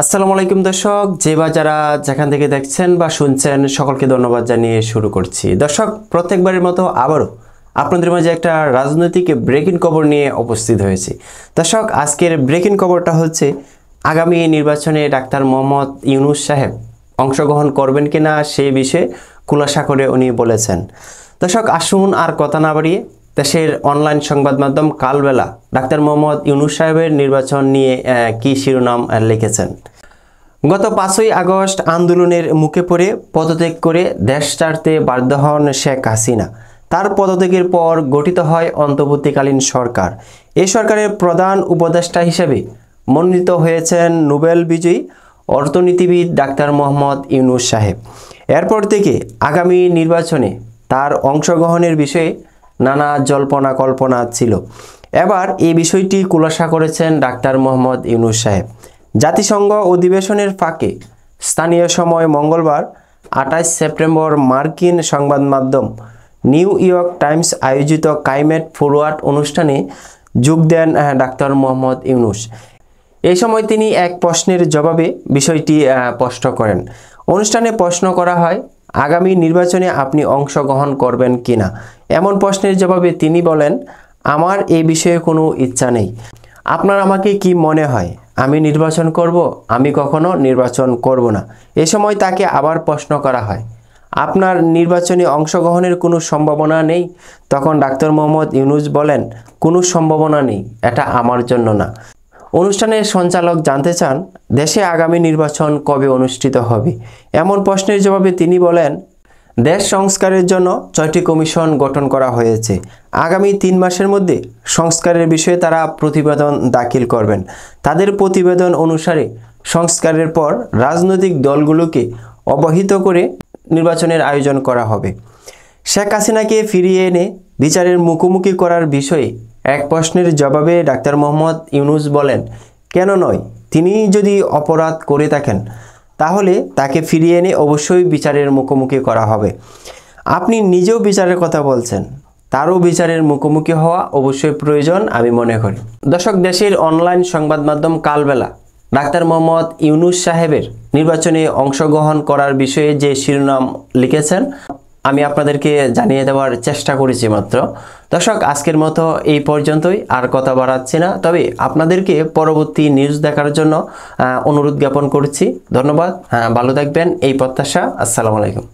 আসসালামু আলাইকুম দর্শক, যে বা যারা যেখান থেকে দেখছেন বা শুনছেন সকলকে ধন্যবাদ জানিয়ে শুরু করছি। দর্শক, প্রত্যেকবারের মতো আবারও আপনাদের মাঝে একটা রাজনৈতিক ব্রেকিং খবর নিয়ে উপস্থিত হয়েছি। দর্শক, আজকের ব্রেকিং খবরটা হচ্ছে আগামী নির্বাচনে ডাক্তার মোহাম্মদ ইউনূস সাহেব অংশগ্রহণ করবেন কিনা সেই বিষয়ে খুলাসা করে উনি বলেছেন। দর্শক, আসুন আর কথা না বাড়িয়ে দেশের অনলাইন সংবাদ মাধ্যম কালবেলা ডাক্তার মোহাম্মদ ইউনূস সাহেবের নির্বাচন নিয়ে কি শিরোনাম লিখেছেন। গত 5ই আগস্ট আন্দোলনের মুখে পড়ে পদত্যাগ করে দেশ ছাড়তে বাধ্য হন শেখ হাসিনা। তার পদত্যাগের পর গঠিত হয় অন্তর্বর্তীকালীন সরকার। এই সরকারের প্রধান উপদেষ্টা হিসেবে মনোনীত হয়েছেন নোবেল বিজয়ী অর্থনীতিবিদ ডাক্তার মোহাম্মদ ইউনূস সাহেব। এরপর থেকে আগামী নির্বাচনে তার অংশগ্রহণের বিষয়ে নানা জল্পনা কল্পনা ছিল। এবার এই বিষয়টি খুলাসা করেছেন ডাক্তার মোহাম্মদ ইউনূস সাহেব। জাতিসংঘ অধিবেশনের ফাঁকে স্থানীয় সময় মঙ্গলবার 28 সেপ্টেম্বর মার্কিন সংবাদ মাধ্যম নিউ ইয়র্ক টাইমস আয়োজিত ক্লাইমেট ফরওয়ার্ড অনুষ্ঠানে যোগ দেন ডাক্তার মোহাম্মদ ইউনূস। এই সময় তিনি এক প্রশ্নের জবাবে বিষয়টি স্পষ্ট করেন। অনুষ্ঠানে প্রশ্ন করা হয়, আগামী নির্বাচনে আপনি অংশগ্রহণ করবেন কিনা। এমন প্রশ্নের জবাবে তিনি বলেন, আমার এই বিষয়ে কোনো ইচ্ছা নেই। আপনার আমাকে কি মনে হয় আমি নির্বাচন করব? আমি কখনো নির্বাচন করব না। এ সময় তাকে আবার প্রশ্ন করা হয়, আপনার নির্বাচনে অংশগ্রহণের কোনো সম্ভাবনা নেই? তখন ডাক্তার মোহাম্মদ ইউনূস বলেন, কোনো সম্ভাবনা নেই, এটা আমার জন্য না। অনুষ্ঠানের সঞ্চালক জানতে চান, দেশে আগামী নির্বাচন কবে অনুষ্ঠিত হবে। এমন প্রশ্নের জবাবে তিনি বলেন, দেশ সংস্কারের জন্য 6টি কমিশন গঠন করা হয়েছে। আগামী 3 মাসের মধ্যে সংস্কারের বিষয়ে তারা প্রতিবেদন দাখিল করবেন। তাদের প্রতিবেদন অনুসারে সংস্কারের পর রাজনৈতিক দলগুলোকে অবহিত করে নির্বাচনের আয়োজন করা হবে। শেখ হাসিনাকে ফিরিয়ে এনে বিচারের মুখোমুখি করার বিষয়ে এক প্রশ্নের জবাবে ডাক্তার মোহাম্মদ ইউনূস বলেন, কেন নয়? তিনি যদি অপরাধ করে থাকেন তাহলে তাকে ফিরিয়ে এনে অবশ্যই বিচারের মুখোমুখি করা হবে। আপনি নিজেও বিচারের কথা বলছেন, তারও বিচারের মুখোমুখি হওয়া অবশ্যই প্রয়োজন আমি মনে করি। দর্শক, দেশের অনলাইন সংবাদ মাধ্যম কালবেলা ডাক্তার মোহাম্মদ ইউনূস সাহেবের নির্বাচনে অংশগ্রহণ করার বিষয়ে যে শিরোনাম লিখেছেন আমি আপনাদেরকে জানিয়ে দেওয়ার চেষ্টা করেছি মাত্র। দর্শক, আজকের মতো এই পর্যন্তই, আর কথা বাড়াচ্ছি না। তবে আপনাদেরকে পরবর্তী নিউজ দেখার জন্য অনুরোধ জ্ঞাপন করছি। ধন্যবাদ, ভালো থাকবেন এই প্রত্যাশা। আসসালামু আলাইকুম।